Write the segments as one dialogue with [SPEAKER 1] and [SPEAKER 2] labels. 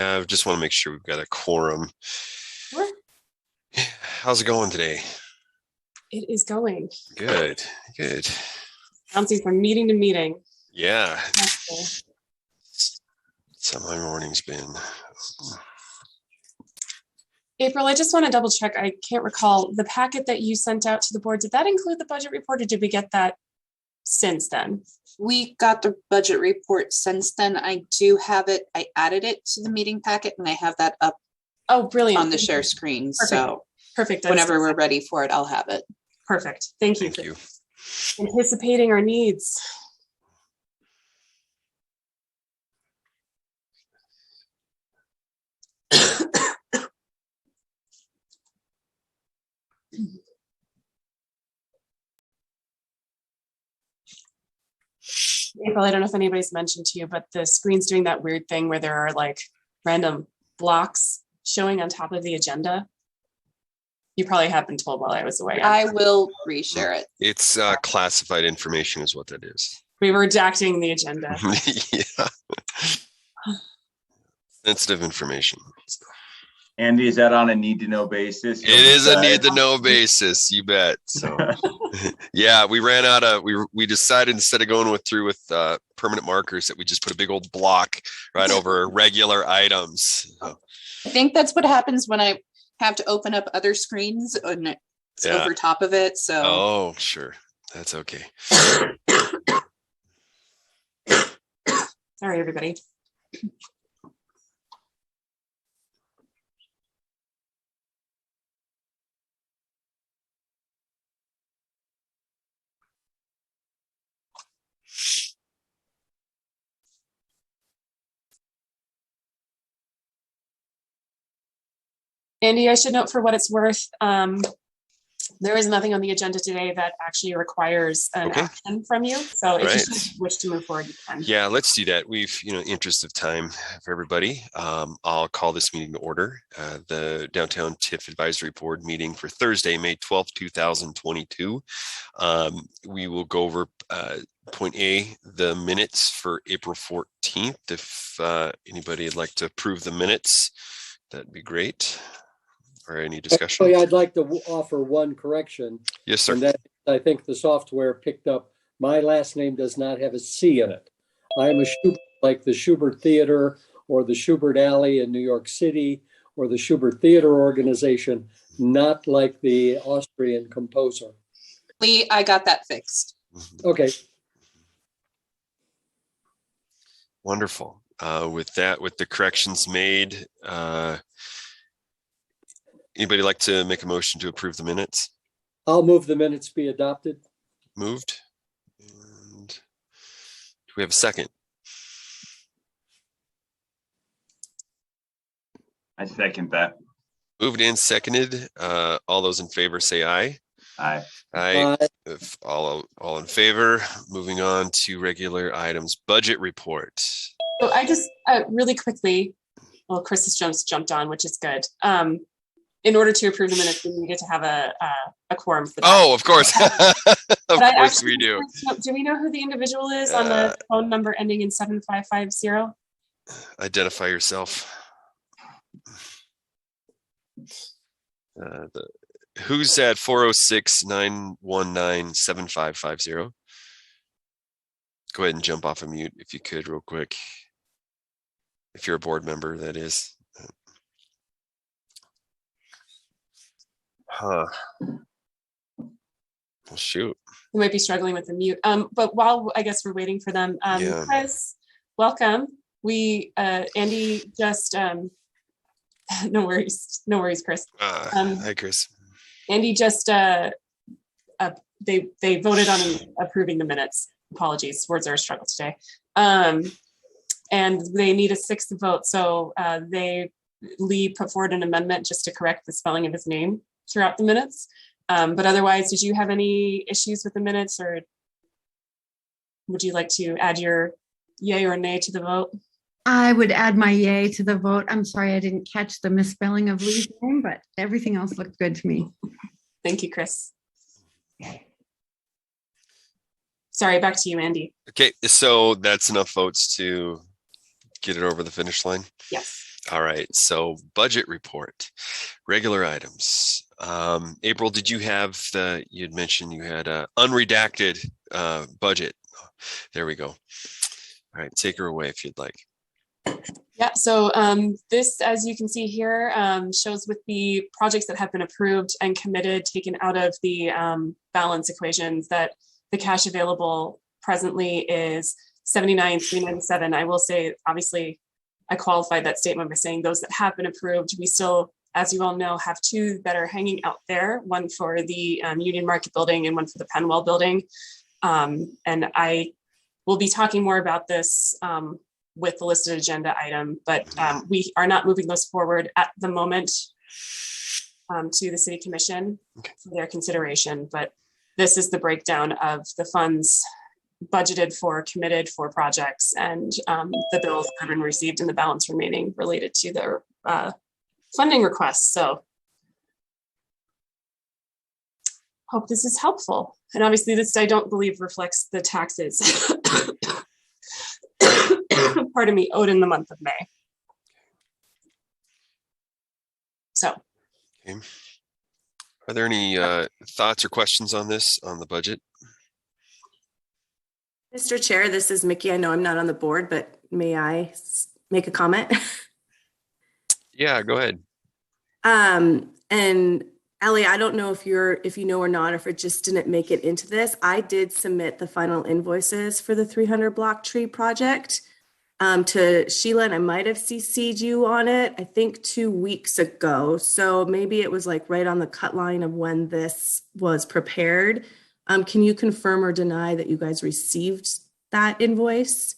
[SPEAKER 1] I just want to make sure we've got a quorum.
[SPEAKER 2] Sure.
[SPEAKER 1] How's it going today?
[SPEAKER 2] It is going.
[SPEAKER 1] Good.
[SPEAKER 2] Bouncing from meeting to meeting.
[SPEAKER 1] Yeah.
[SPEAKER 2] Okay.
[SPEAKER 1] That's how my morning's been.
[SPEAKER 2] April, I just want to double check. I can't recall the packet that you sent out to the board. Did that include the budget report, or did we get that since then?
[SPEAKER 3] We got the budget report since then. I do have it. I added it to the meeting packet and I have that up
[SPEAKER 2] Oh, brilliant.
[SPEAKER 3] on the share screen.
[SPEAKER 2] Perfect.
[SPEAKER 3] So
[SPEAKER 2] perfect.
[SPEAKER 3] Whenever we're ready for it, I'll have it.
[SPEAKER 2] Perfect. Thank you.
[SPEAKER 1] Thank you.
[SPEAKER 2] Anticipating our needs. April, I don't know if anybody's mentioned to you, but the screen's doing that weird thing where there are like random blocks showing on top of the agenda. You probably have been told while I was away.
[SPEAKER 3] I will reshare it.
[SPEAKER 1] It's classified information is what that is.
[SPEAKER 2] We were redacting the agenda.
[SPEAKER 1] Yeah. Sensitive information.
[SPEAKER 4] Andy, is that on a need-to-know basis?
[SPEAKER 1] It is a need-to-know basis, you bet. So, yeah, we ran out of. We decided instead of going through with permanent markers that we just put a big old block right over regular items. So,
[SPEAKER 3] I think that's what happens when I have to open up other screens and it's over top of it. So.
[SPEAKER 1] Oh, sure, that's okay.
[SPEAKER 2] Sorry, everybody. Andy, I should note for what it's worth, there is nothing on the agenda today that actually requires an action from you. So if you wish to move forward, you can.
[SPEAKER 1] Yeah, let's do that. We've, interest of time for everybody. I'll call this meeting to order. The Downtown TIF Advisory Board meeting for Thursday, May 12th, 2022. We will go over point A, the minutes for April 14th. If anybody would like to approve the minutes, that'd be great. Or any discussion?
[SPEAKER 5] Actually, I'd like to offer one correction.
[SPEAKER 1] Yes, sir.
[SPEAKER 5] And that I think the software picked up. My last name does not have a C in it. I am a Schubert, like the Schubert Theater or the Schubert Alley in New York City or the Schubert Theater Organization, not like the Austrian composer.
[SPEAKER 3] I got that fixed.
[SPEAKER 5] Okay.
[SPEAKER 1] Wonderful. With the corrections made, anybody like to make a motion to approve the minutes?
[SPEAKER 5] I'll move the minutes be adopted.
[SPEAKER 1] Moved. And do we have a second?
[SPEAKER 4] I second that.
[SPEAKER 1] Moved and seconded. All those in favor say aye.
[SPEAKER 4] Aye.
[SPEAKER 1] Aye. If all in favor, moving on to regular items. Budget report.
[SPEAKER 2] So I just really quickly, well, Chris has jumped on, which is good. In order to approve the minutes, we needed to have a quorum for that.
[SPEAKER 1] Oh, of course. Of course we do.
[SPEAKER 2] Do we know who the individual is on the phone number ending in 7550?
[SPEAKER 1] Identify yourself. Who's at 406-919-7550? Go ahead and jump off of mute if you could real quick. If you're a board member, that is. Huh. Well, shoot.
[SPEAKER 2] We might be struggling with the mute. But while I guess we're waiting for them, Chris, welcome. Andy just no worries, Chris.
[SPEAKER 1] Hi, Chris.
[SPEAKER 2] Andy just they voted on approving the minutes. Apologies, words are a struggle today. And they need a 6th vote, so Lee put forward an amendment just to correct the spelling of his name throughout the minutes. But otherwise, did you have any issues with the minutes, or would you like to add your yay or nay to the vote?
[SPEAKER 6] I would add my yay to the vote. I'm sorry I didn't catch the misspelling of Lee's name, but everything else looked good to me.
[SPEAKER 2] Thank you, Chris. Sorry, back to you, Andy.
[SPEAKER 1] Okay, so that's enough votes to get it over the finish line?
[SPEAKER 2] Yes.
[SPEAKER 1] All right, so budget report, regular items. April, did you have you had mentioned you had a unredacted budget. There we go. All right, take her away if you'd like.
[SPEAKER 2] Yeah, so this, as you can see here, shows with the projects that have been approved and committed, taken out of the balance equations, that the cash available presently is 79,397. I will say, obviously, I qualified that statement by saying those that have been approved. We still, as you all know, have two that are hanging out there, one for the Union Market building and one for the Penwell building. And I will be talking more about this with the listed agenda item, but we are not moving those forward at the moment to the City Commission for their consideration. But this is the breakdown of the funds budgeted for, committed for projects, and the bills that have been received and the balance remaining related to their funding requests. So hope this is helpful. And obviously this, I don't believe, reflects the taxes pardon me, owed in the month of May. So.
[SPEAKER 1] Okay. Are there any thoughts or questions on this, on the budget?
[SPEAKER 7] Mr. Chair, this is Mickey. I know I'm not on the board, but may I make a comment?
[SPEAKER 1] Yeah, go ahead.
[SPEAKER 7] And Ellie, I don't know if you know or not, or if it just didn't make it into this. I did submit the final invoices for the 300 block tree project to Sheila, and I might have CC'd you on it, I think 2 weeks ago. So maybe it was like right on the cut line of when this was prepared. Can you confirm or deny that you guys received that invoice?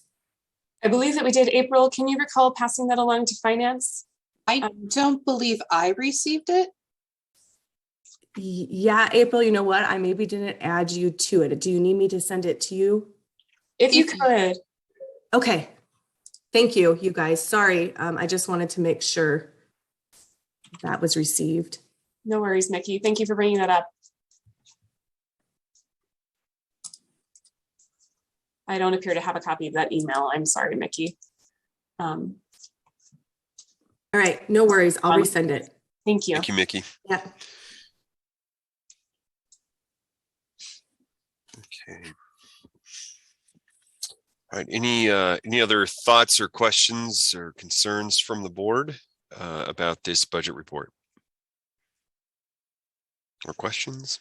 [SPEAKER 2] I believe that we did. April, can you recall passing that along to finance?
[SPEAKER 3] I don't believe I received it.
[SPEAKER 7] Yeah, April, you know what? I maybe didn't add you to it. Do you need me to send it to you?
[SPEAKER 2] If you could.
[SPEAKER 7] Okay. Thank you, you guys. Sorry, I just wanted to make sure that was received.
[SPEAKER 2] No worries, Mickey. Thank you for bringing that up. I don't appear to have a copy of that email. I'm sorry, Mickey.
[SPEAKER 7] All right, no worries. I'll resend it.
[SPEAKER 2] Thank you.
[SPEAKER 1] Thank you, Mickey.
[SPEAKER 7] Yeah.
[SPEAKER 1] Okay. All right, any other thoughts or questions or concerns from the board about this budget report? Or questions?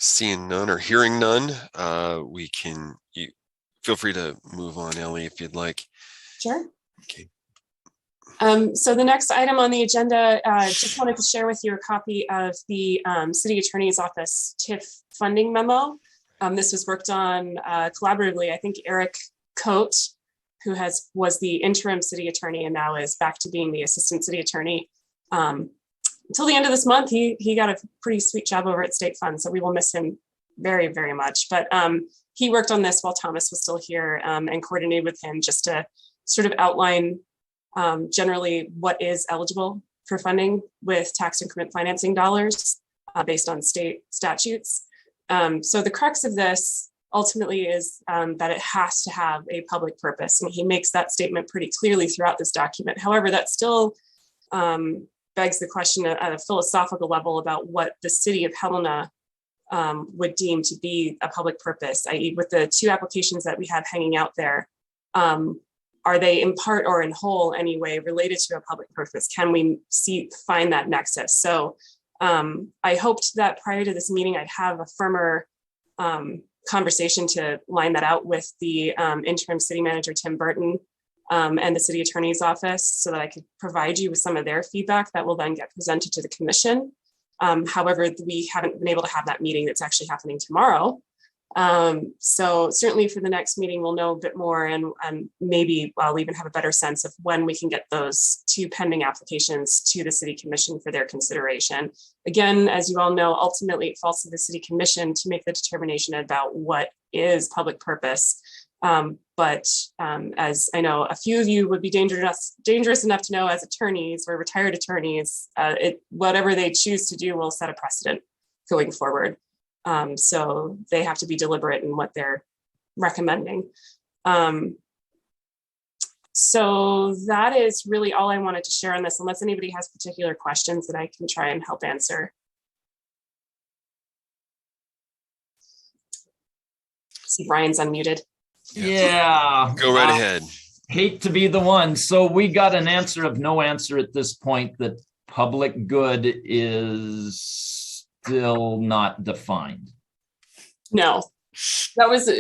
[SPEAKER 1] Seeing none or hearing none, we can, feel free to move on, Ellie, if you'd like.
[SPEAKER 2] Sure.
[SPEAKER 1] Okay.
[SPEAKER 2] So the next item on the agenda, just wanted to share with you a copy of the City Attorney's Office TIF funding memo. This was worked on collaboratively. I think Eric Coate, who was the interim city attorney and now is back to being the assistant city attorney. Until the end of this month, he got a pretty sweet job over at State Fund, so we will miss him very, very much. But he worked on this while Thomas was still here and coordinated with him just to sort of outline generally what is eligible for funding with tax increment financing dollars based on state statutes. So the crux of this ultimately is that it has to have a public purpose, and he makes that statement pretty clearly throughout this document. However, that still begs the question at a philosophical level about what the city of Helena would deem to be a public purpose, i.e. with the two applications that we have hanging out there, are they in part or in whole anyway related to a public purpose? Can we find that nexus? So I hoped that prior to this meeting, I'd have a firmer conversation to line that out with the interim city manager, Tim Burton, and the city attorney's office so that I could provide you with some of their feedback that will then get presented to the commission. However, we haven't been able to have that meeting that's actually happening tomorrow So certainly for the next meeting, we'll know a bit more, and maybe I'll even have a better sense of when we can get those 2 pending applications to the City Commission for their consideration. Again, as you all know, ultimately it falls to the City Commission to make the determination about what is public purpose. But as I know, a few of you would be dangerous enough to know as attorneys or retired attorneys, whatever they choose to do will set a precedent going forward. So they have to be deliberate in what they're recommending. So that is really all I wanted to share on this, unless anybody has particular questions that I can try and help answer. See, Brian's unmuted.
[SPEAKER 8] Yeah.
[SPEAKER 1] Go right ahead.
[SPEAKER 8] Hate to be the one. So we got an answer of no answer at this point that public good is still not defined.
[SPEAKER 2] No, that was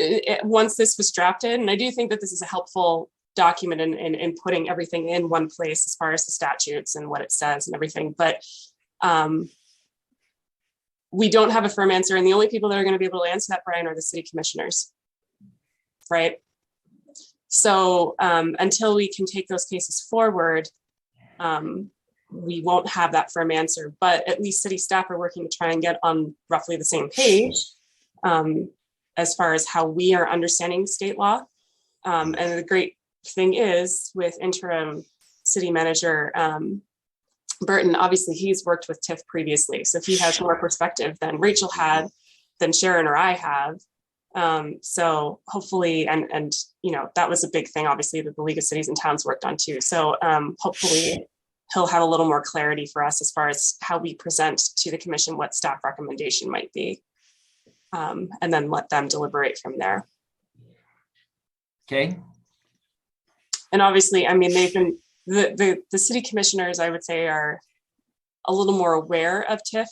[SPEAKER 2] once this was drafted. And I do think that this is a helpful document in putting everything in one place as far as the statutes and what it says and everything. But we don't have a firm answer. And the only people that are going to be able to answer that, Brian, are the city commissioners. Right. So until we can take those cases forward, we won't have that firm answer, but at least city staff are working to try and get on roughly the same page as far as how we are understanding state law. And the great thing is with interim city manager Burton, obviously he's worked with TIF previously. So he has more perspective than Rachel had, than Sharon or I have. So hopefully, and you know, that was a big thing, obviously, that the League of Cities and Towns worked on too. So hopefully he'll have a little more clarity for us as far as how we present to the commission what staff recommendation might be. And then let them deliberate from there.
[SPEAKER 8] Okay.
[SPEAKER 2] And obviously, I mean, they've been, the city commissioners, I would say, are a little more aware of TIF.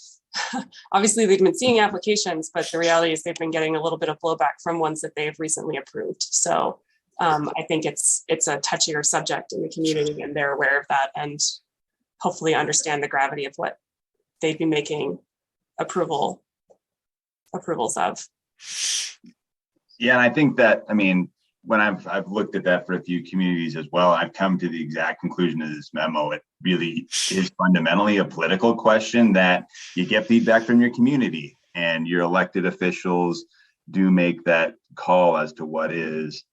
[SPEAKER 2] Obviously, they've been seeing applications, but the reality is they've been getting a little bit of blowback from ones that they've recently approved. So I think it's a touchier subject in the community, and they're aware of that and hopefully understand the gravity of what they'd be making approvals of.
[SPEAKER 4] Yeah, and I think that, I mean, when I've looked at that for a few communities as well, I've come to the exact conclusion of this memo. It really is fundamentally a political question that you get feedback from your community, and your elected officials do make that call as to what is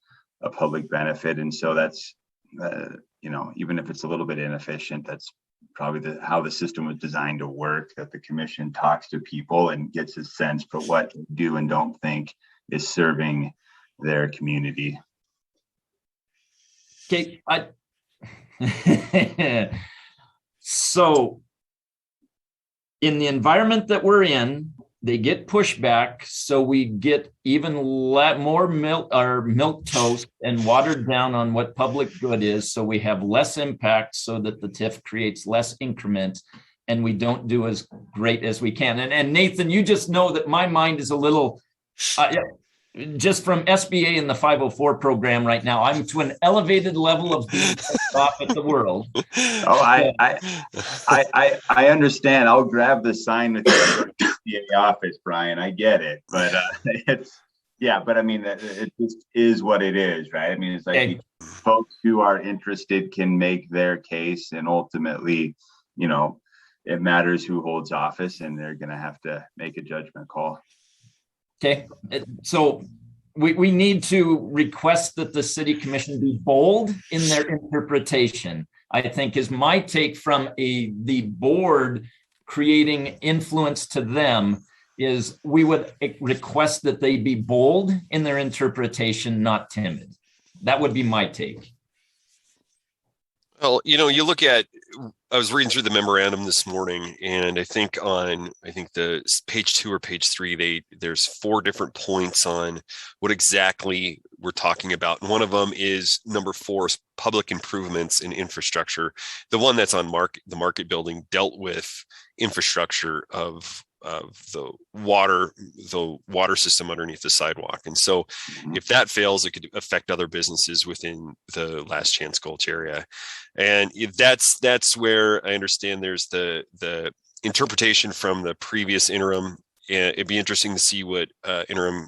[SPEAKER 4] a public benefit. And so that's, you know, even if it's a little bit inefficient, that's probably how the system was designed to work, that the commission talks to people and gets a sense for what they do and don't think is serving their community.
[SPEAKER 8] Okay. So in the environment that we're in, they get pushback, so we get even more milk toast and watered down on what public good is, so we have less impact, so that the TIF creates less increment and we don't do as great as we can. And Nathan, you just know that my mind is a little just from SBA and the 504 program right now, I'm to an elevated level of being off at the world.
[SPEAKER 4] Oh, I understand. I'll grab the sign with the SBA office, Brian. I get it, but but I mean, it just is what it is, right? I mean, it's like folks who are interested can make their case, and ultimately, you know, it matters who holds office, and they're going to have to make a judgment call.
[SPEAKER 8] Okay, so we need to request that the city commission be bold in their interpretation, I think, is my take from the board creating influence to them, is we would request that they be bold in their interpretation, not timid. That would be my take.
[SPEAKER 1] Well, you know, you look at, I was reading through the memorandum this morning, and I think the page 2 or page 3, there's 4 different points on what exactly we're talking about. And one of them is number 4 is public improvements in infrastructure. The one that's on the market building dealt with infrastructure of the water system underneath the sidewalk. And so if that fails, it could affect other businesses within the Last Chance Gulch area. And that's where I understand there's the interpretation from the previous interim. It'd be interesting to see what interim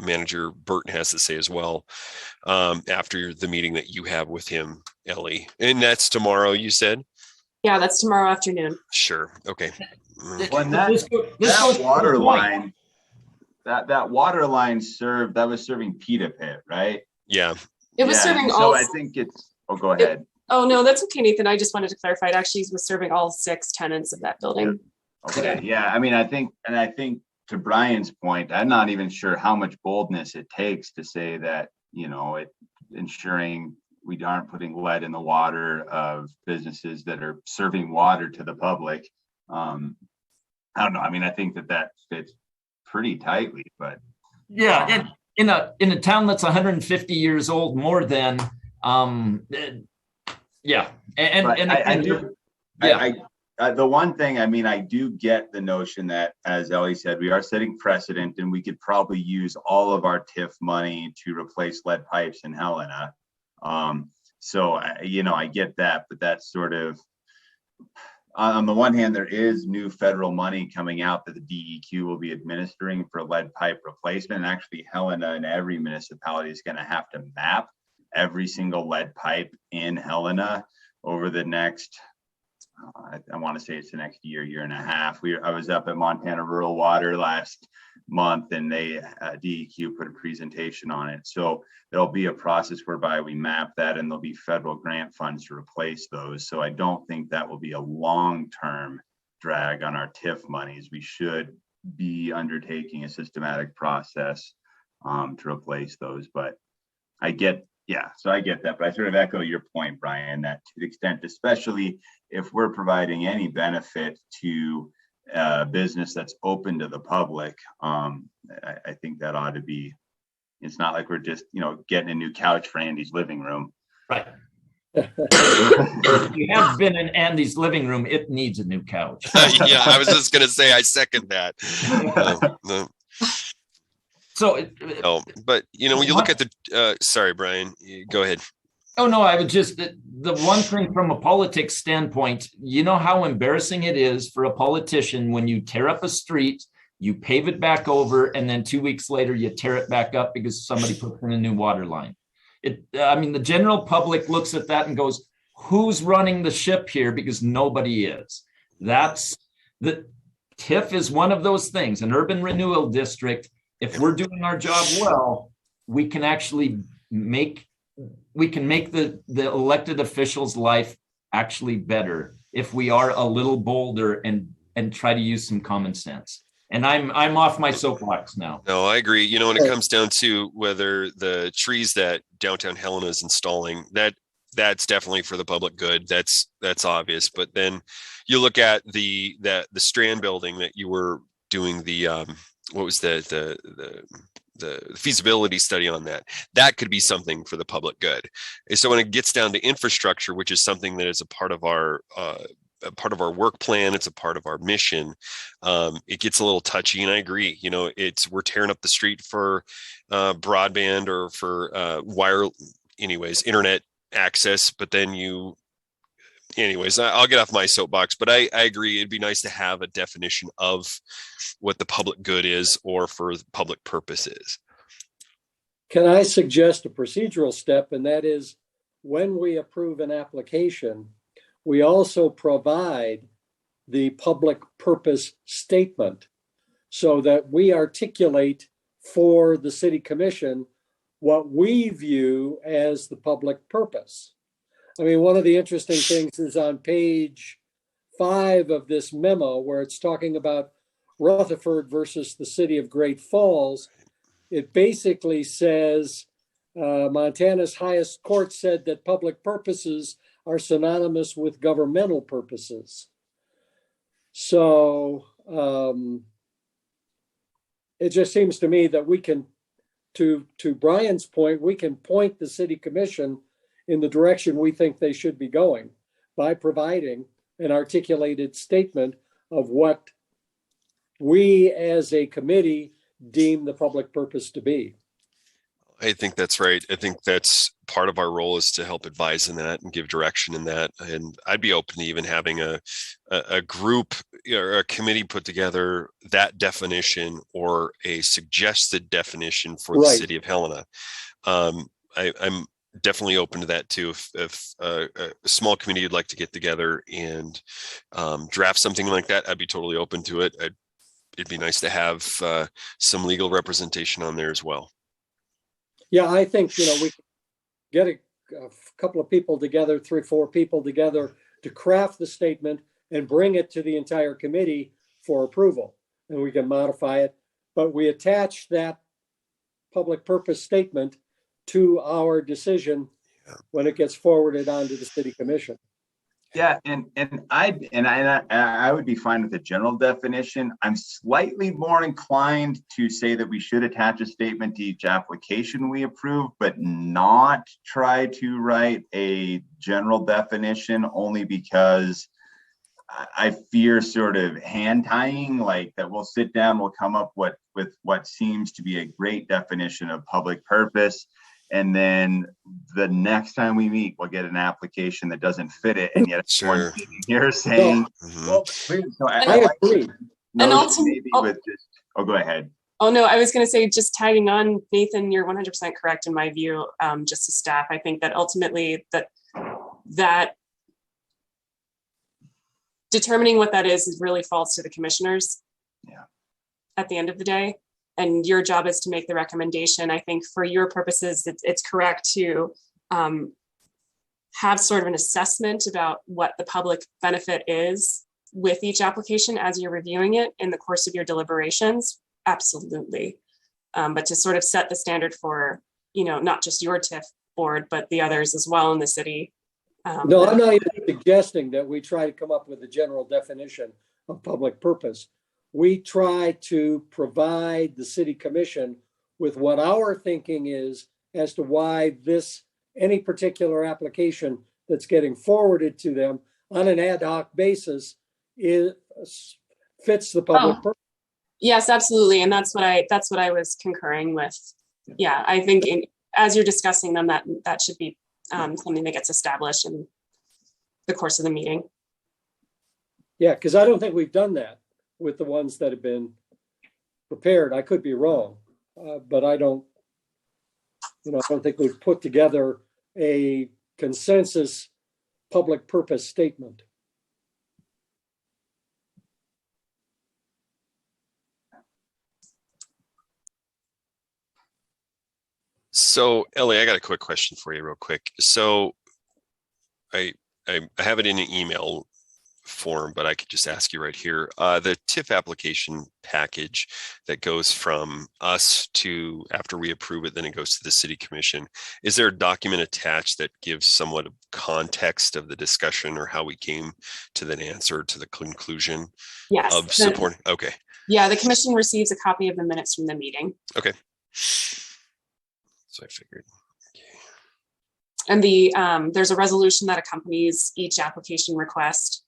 [SPEAKER 1] Manager Burton has to say as well, after the meeting that you have with him, Ellie. And that's tomorrow, you said?
[SPEAKER 2] Yeah, that's tomorrow afternoon.
[SPEAKER 1] Sure. Okay.
[SPEAKER 4] When that water line, that water line was serving Pita Pit, right?
[SPEAKER 1] Yeah.
[SPEAKER 2] It was
[SPEAKER 4] Yeah,
[SPEAKER 2] serving
[SPEAKER 4] so
[SPEAKER 2] all.
[SPEAKER 4] I think it's, oh, go ahead.
[SPEAKER 2] Oh, no, that's okay, Nathan. I just wanted to clarify. It actually was serving all 6 tenants of that building.
[SPEAKER 4] Okay, yeah, I mean, I think to Brian's point, I'm not even sure how much boldness it takes to say that, ensuring we aren't putting lead in the water of businesses that are serving water to the public. I don't know. I mean, I think that fits pretty tightly, but.
[SPEAKER 8] Yeah, in a town that's 150 years old, more than, yeah.
[SPEAKER 4] The one thing, I mean, I do get the notion that, as Ellie said, we are setting precedent, and we could probably use all of our TIF money to replace lead pipes in Helena. So, I get that, but that's sort of, on the one hand, there is new federal money coming out that the DEQ will be administering for lead pipe replacement. And actually, Helena and every municipality is going to have to map every single lead pipe in Helena over the next, I want to say it's the next year and a half. I was up at Montana Rural Water last month, and they DEQ put a presentation on it. So there'll be a process whereby we map that, and there'll be federal grant funds to replace those. So I don't think that will be a long-term drag on our TIF monies. We should be undertaking a systematic process to replace those. But I get that, but I sort of echo your point, Brian, that to the extent, especially if we're providing any benefit to business that's open to the public, I think that ought to be, it's not like we're just, getting a new couch for Andy's living room.
[SPEAKER 8] Right. If you have been in Andy's living room, it needs a new couch.
[SPEAKER 1] Yeah, I was just going to say, I second that. But when you look at the, sorry, Brian, go ahead.
[SPEAKER 8] Oh, no, I would just, the one thing from a politics standpoint, you know how embarrassing it is for a politician when you tear up a street, you pave it back over, and then 2 weeks later, you tear it back up because somebody puts in a new water line. The general public looks at that and goes, who's running the ship here? Because nobody is. The TIF is one of those things, an urban renewal district. If we're doing our job well, we can actually make the elected officials' life actually better if we are a little bolder and try to use some common sense. And I'm off my soapbox now.
[SPEAKER 1] No, I agree. When it comes down to whether the trees that downtown Helena is installing, that's definitely for the public good. That's obvious. But then you look at the Strand building that you were doing the what was the feasibility study on that could be something for the public good. And so when it gets down to infrastructure, which is something that is a part of our work plan, it's a part of our mission, it gets a little touchy. And I agree, we're tearing up the street for broadband or for internet access, but then I'll get off my soapbox, but I agree. It'd be nice to have a definition of what the public good is or for public purposes.
[SPEAKER 5] Can I suggest a procedural step? And that is, when we approve an application, we also provide the public purpose statement so that we articulate for the city commission what we view as the public purpose. I mean, one of the interesting things is on page 5 of this memo, where it's talking about Rutherford versus the city of Great Falls. It basically says Montana's highest court said that public purposes are synonymous with governmental purposes. So it just seems to me that we can, to Brian's point, we can point the city commission in the direction we think they should be going by providing an articulated statement of what we as a committee deem the public purpose to be.
[SPEAKER 1] I think that's right. I think that's part of our role, is to help advise in that and give direction in that. And I'd be open to even having a group or a committee put together that definition or a suggested definition for the
[SPEAKER 5] Right.
[SPEAKER 1] city of Helena. I'm definitely open to that too. If a small committee would like to get together and draft something like that, I'd be totally open to it. It'd be nice to have some legal representation on there as well.
[SPEAKER 5] Yeah, I think, we could get a couple of people together, 3 or 4 people together to craft the statement and bring it to the entire committee for approval. And we can modify it, but we attach that public purpose statement to our decision when it gets forwarded on to the city commission.
[SPEAKER 4] Yeah, and I would be fine with the general definition. I'm slightly more inclined to say that we should attach a statement to each application we approve, but not try to write a general definition, only because I fear sort of hand tying, like that we'll sit down, we'll come up with what seems to be a great definition of public purpose. And then the next time we meet, we'll get an application that doesn't fit it. And yet
[SPEAKER 1] Sure.
[SPEAKER 4] you're saying,
[SPEAKER 1] Mhm.
[SPEAKER 4] well,
[SPEAKER 5] I agree.
[SPEAKER 2] And also-
[SPEAKER 4] maybe with just, go ahead.
[SPEAKER 2] Oh, no, I was going to say, just tagging on, Nathan, you're 100% correct in my view, just as staff. I think that ultimately that determining what that is really falls to the commissioners.
[SPEAKER 4] Yeah.
[SPEAKER 2] At the end of the day. And your job is to make the recommendation. I think for your purposes, it's correct to have sort of an assessment about what the public benefit is with each application as you're reviewing it in the course of your deliberations. Absolutely. But to sort of set the standard for, not just your TIF board, but the others as well in the city.
[SPEAKER 5] No, I'm not even suggesting that we try to come up with a general definition of public purpose. We try to provide the city commission with what our thinking is as to why any particular application that's getting forwarded to them on an ad hoc basis fits the public purpose.
[SPEAKER 2] Yes, absolutely. And that's what I was concurring with. Yeah, I think as you're discussing them, that should be something that gets established in the course of the meeting.
[SPEAKER 5] Yeah, because I don't think we've done that with the ones that have been prepared. I could be wrong, but I don't think we've put together a consensus public purpose statement.
[SPEAKER 1] So, Ellie, I got a quick question for you real quick. So I have it in an email form, but I could just ask you right here. The TIF application package that goes from us to, after we approve it, then it goes to the city commission. Is there a document attached that gives somewhat of context of the discussion or how we came to the answer, to the conclusion of support? Okay.
[SPEAKER 2] Yeah, the commission receives a copy of the minutes from the meeting.
[SPEAKER 1] Okay. So I figured.
[SPEAKER 2] And there's a resolution that accompanies each application request.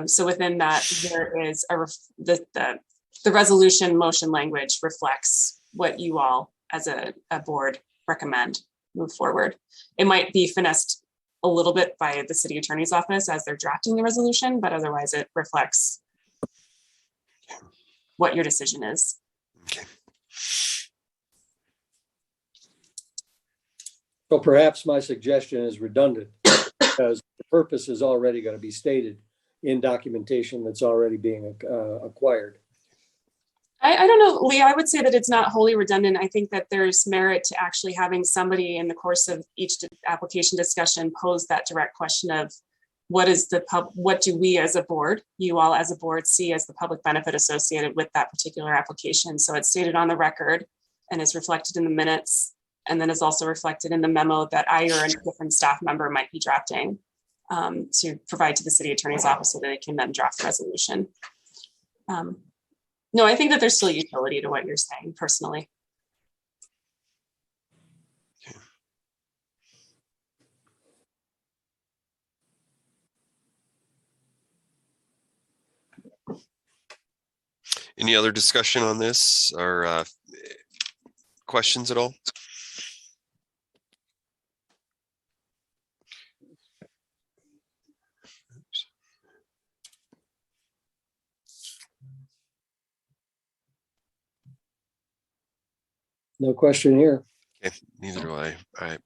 [SPEAKER 2] So within that, there is the resolution motion language reflects what you all as a board recommend move forward. It might be finessed a little bit by the city attorney's office as they're drafting the resolution, but otherwise it reflects what your decision is.
[SPEAKER 1] Okay.
[SPEAKER 5] So perhaps my suggestion is redundant because the purpose is already going to be stated in documentation that's already being acquired.
[SPEAKER 2] I don't know, Lee, I would say that it's not wholly redundant. I think that there's merit to actually having somebody in the course of each application discussion pose that direct question of what do we as a board, you all as a board, see as the public benefit associated with that particular application. So it's stated on the record and is reflected in the minutes, and then is also reflected in the memo that I or a different staff member might be drafting to provide to the city attorney's office so that it can then draft the resolution. No, I think that there's still utility to what you're saying personally.
[SPEAKER 1] Any other discussion on this or questions at all?
[SPEAKER 5] No question here.
[SPEAKER 1] Okay, neither do I. All right.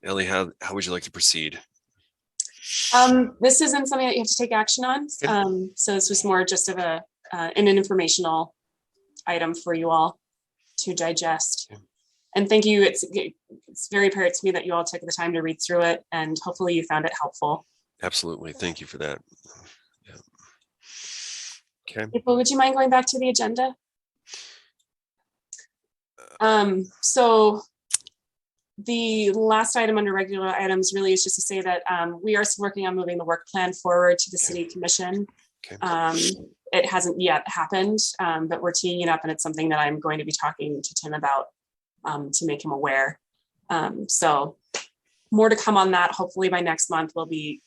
[SPEAKER 1] Ellie, how would you like to proceed?
[SPEAKER 2] This isn't something that you have to take action on. So this was more just of an informational item for you all to digest.
[SPEAKER 1] Okay.
[SPEAKER 2] And thank you. It's very apparent to me that you all took the time to read through it, and hopefully you found it helpful.
[SPEAKER 1] Absolutely. Thank you for that. Yeah. Okay.
[SPEAKER 2] April, would you mind going back to the agenda? So the last item under regular items really is just to say that we are working on moving the work plan forward to the City Commission.
[SPEAKER 1] Okay.
[SPEAKER 2] It hasn't yet happened, but we're teeing it up, and it's something that I'm going to be talking to Tim about to make him aware. So more to come on that. Hopefully by next month, we'll be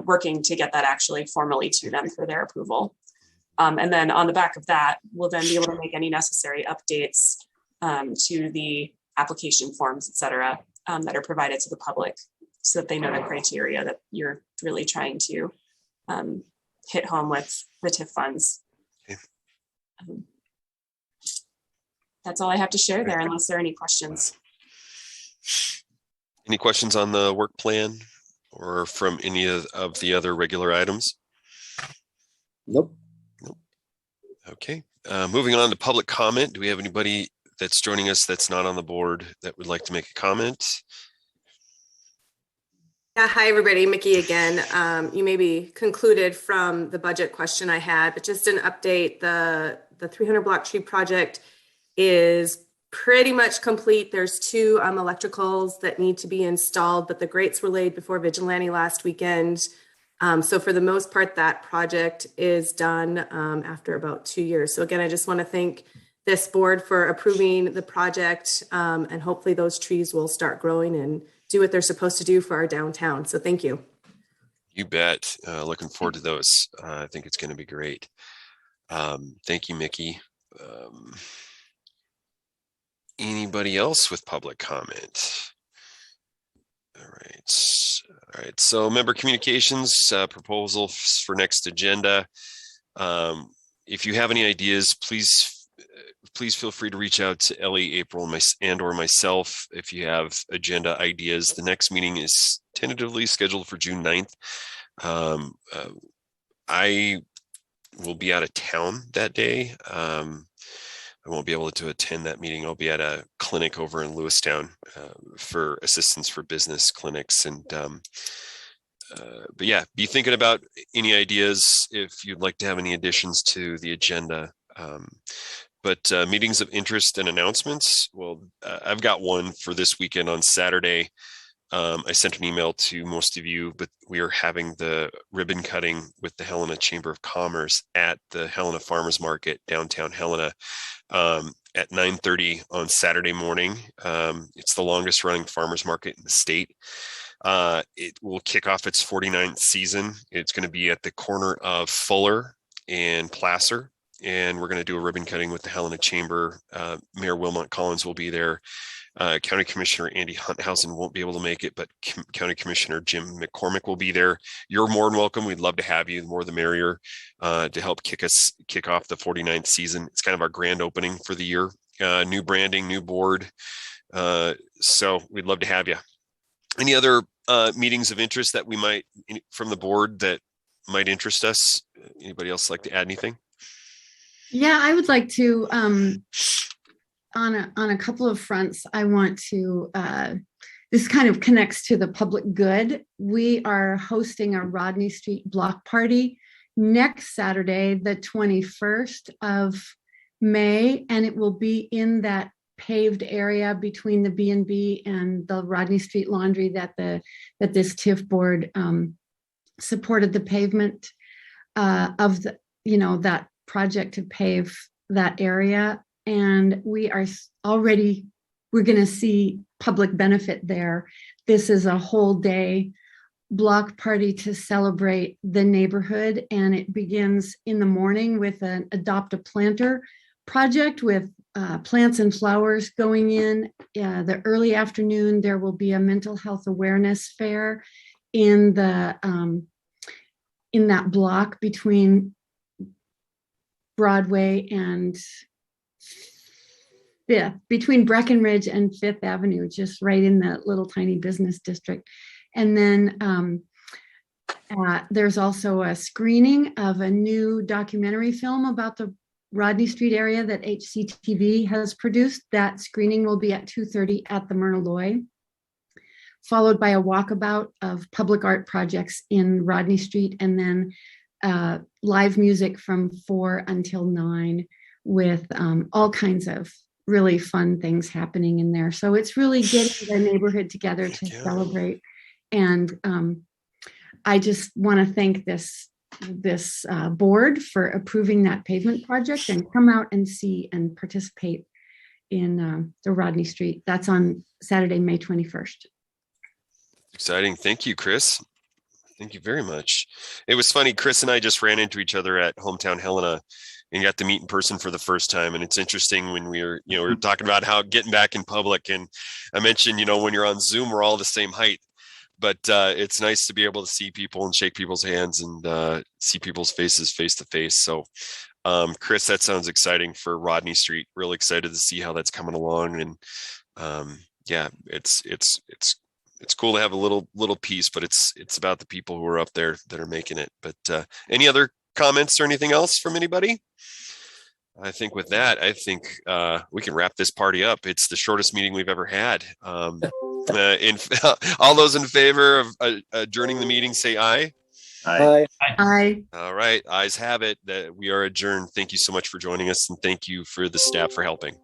[SPEAKER 2] working to get that actually formally to them for their approval. And then on the back of that, we'll then be able to make any necessary updates to the application forms, et cetera, that are provided to the public so that they know the criteria that you're really trying to hit home with the TIF funds.
[SPEAKER 1] Okay.
[SPEAKER 2] That's all I have to share there, unless there are any questions.
[SPEAKER 1] Any questions on the work plan or from any of the other regular items?
[SPEAKER 5] Nope.
[SPEAKER 1] Okay. Moving on to public comment. Do we have anybody that's joining us that's not on the board that would like to make a comment?
[SPEAKER 7] Yeah, hi everybody, Mickey again. You may be concluded from the budget question I had, but just an update, the 300 block tree project is pretty much complete. There's 2 electricals that need to be installed, but the grates were laid before Vigilante last weekend. So for the most part, that project is done after about 2 years. So again, I just want to thank this board for approving the project, and hopefully those trees will start growing and do what they're supposed to do for our downtown. So thank you.
[SPEAKER 1] You bet. Looking forward to those. I think it's going to be great. Thank you, Mickey. Anybody else with public comment? All right. So member communications, proposals for next agenda. If you have any ideas, please feel free to reach out to Ellie, April, or myself if you have agenda ideas. The next meeting is tentatively scheduled for June 9th. I will be out of town that day. I won't be able to attend that meeting. I'll be at a clinic over in Lewistown for assistance for business clinics. And but yeah, be thinking about any ideas if you'd like to have any additions to the agenda. But meetings of interest and announcements. Well, I've got one for this weekend on Saturday. I sent an email to most of you, but we are having the ribbon cutting with the Helena Chamber of Commerce at the Helena Farmers Market, downtown Helena, at 9:30 on Saturday morning. It's the longest running farmers market in the state. It will kick off its 49th season. It's going to be at the corner of Fuller and Placer. And we're going to do a ribbon cutting with the Helena Chamber. Mayor Wilmot Collins will be there. County Commissioner Andy Hunthausen won't be able to make it, but County Commissioner Jim McCormick will be there. You're more than welcome. We'd love to have you, the more the merrier, to help kick off the 49th season. It's kind of our grand opening for the year. New branding, new board. So we'd love to have you. Any other meetings of interest that we might, from the board, that might interest us? Anybody else like to add anything?
[SPEAKER 6] Yeah, I would like to, on a couple of fronts, I want to, this kind of connects to the public good. We are hosting a Rodney Street block party next Saturday, the 21st of May, and it will be in that paved area between the B&B and the Rodney Street Laundry that this TIF board supported the pavement of the, that project to pave that area. And we're going to see public benefit there. This is a whole day block party to celebrate the neighborhood. And it begins in the morning with an Adopt a Planter project with plants and flowers going in. The early afternoon, there will be a mental health awareness fair in that block between Broadway and Fifth, between Breckenridge and Fifth Avenue, just right in that little tiny business district. And then there's also a screening of a new documentary film about the Rodney Street area that HCTV has produced. That screening will be at 2:30 at the Myrna Loy, followed by a walkabout of public art projects in Rodney Street, and then live music from 4 until 9 with all kinds of really fun things happening in there. So it's really getting the neighborhood together to celebrate. And I just want to thank this board for approving that pavement project, and come out and see and participate in the Rodney Street. That's on Saturday, May 21st.
[SPEAKER 1] Exciting. Thank you, Chris. Thank you very much. It was funny. Chris and I just ran into each other at Hometown Helena and got to meet in person for the first time. And it's interesting when we were talking about how getting back in public. And I mentioned, when you're on Zoom, we're all the same height, but it's nice to be able to see people and shake people's hands and see people's faces face to face. So Chris, that sounds exciting for Rodney Street. Really excited to see how that's coming along. And yeah, it's cool to have a little piece, but it's about the people who are up there that are making it. But any other comments or anything else from anybody? I think with that, we can wrap this party up. It's the shortest meeting we've ever had. All those in favor of adjourning the meeting, say aye.
[SPEAKER 5] Aye.
[SPEAKER 6] Aye.
[SPEAKER 1] All right, ayes have it. That we are adjourned. Thank you so much for joining us, and thank you for the staff for helping.